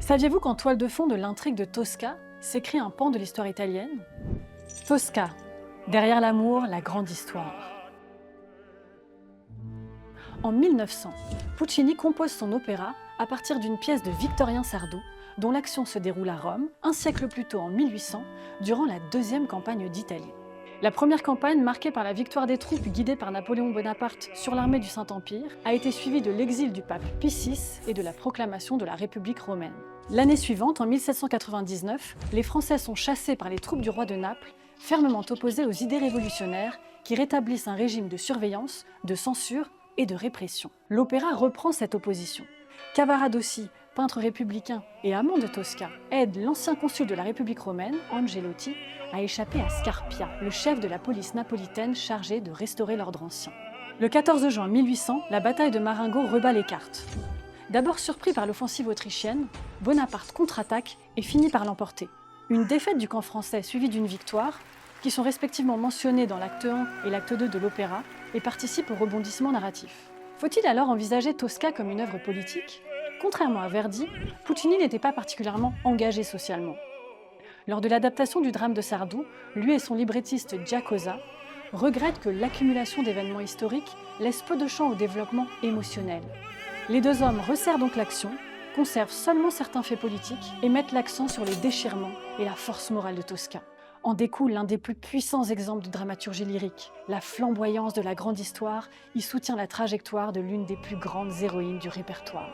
Saviez-vous qu'en toile de fond de l'intrigue de Tosca s'écrit un pan de l'histoire italienne? Tosca, derrière l'amour, la grande histoire. En 1900, Puccini compose son opéra à partir d'une pièce de Victorien Sardou, dont l'action se déroule à Rome, un siècle plus tôt en 1800, durant la deuxième campagne d'Italie. La première campagne, marquée par la victoire des troupes guidées par Napoléon Bonaparte sur l'armée du Saint-Empire, a été suivie de l'exil du pape Pie VI et de la proclamation de la République romaine. L'année suivante, en 1799, les Français sont chassés par les troupes du roi de Naples, fermement opposés aux idées révolutionnaires qui rétablissent un régime de surveillance, de censure et de répression. L'opéra reprend cette opposition. Cavaradossi, peintre républicain et amant de Tosca, aide l'ancien consul de la République romaine, Angelotti, à échapper à Scarpia, le chef de la police napolitaine chargé de restaurer l'ordre ancien. Le 14 juin 1800, la bataille de Marengo rebat les cartes. D'abord surpris par l'offensive autrichienne, Bonaparte contre-attaque et finit par l'emporter. Une défaite du camp français suivie d'une victoire, qui sont respectivement mentionnées dans l'acte 1 et l'acte 2 de l'opéra, et participent au rebondissement narratif. Faut-il alors envisager Tosca comme une œuvre politique? Contrairement à Verdi, Puccini n'était pas particulièrement engagé socialement. Lors de l'adaptation du drame de Sardou, lui et son librettiste Giacosa regrettent que l'accumulation d'événements historiques laisse peu de champ au développement émotionnel. Les deux hommes resserrent donc l'action, conservent seulement certains faits politiques et mettent l'accent sur les déchirements et la force morale de Tosca. En découle l'un des plus puissants exemples de dramaturgie lyrique. La flamboyance de la grande histoire y soutient la trajectoire de l'une des plus grandes héroïnes du répertoire.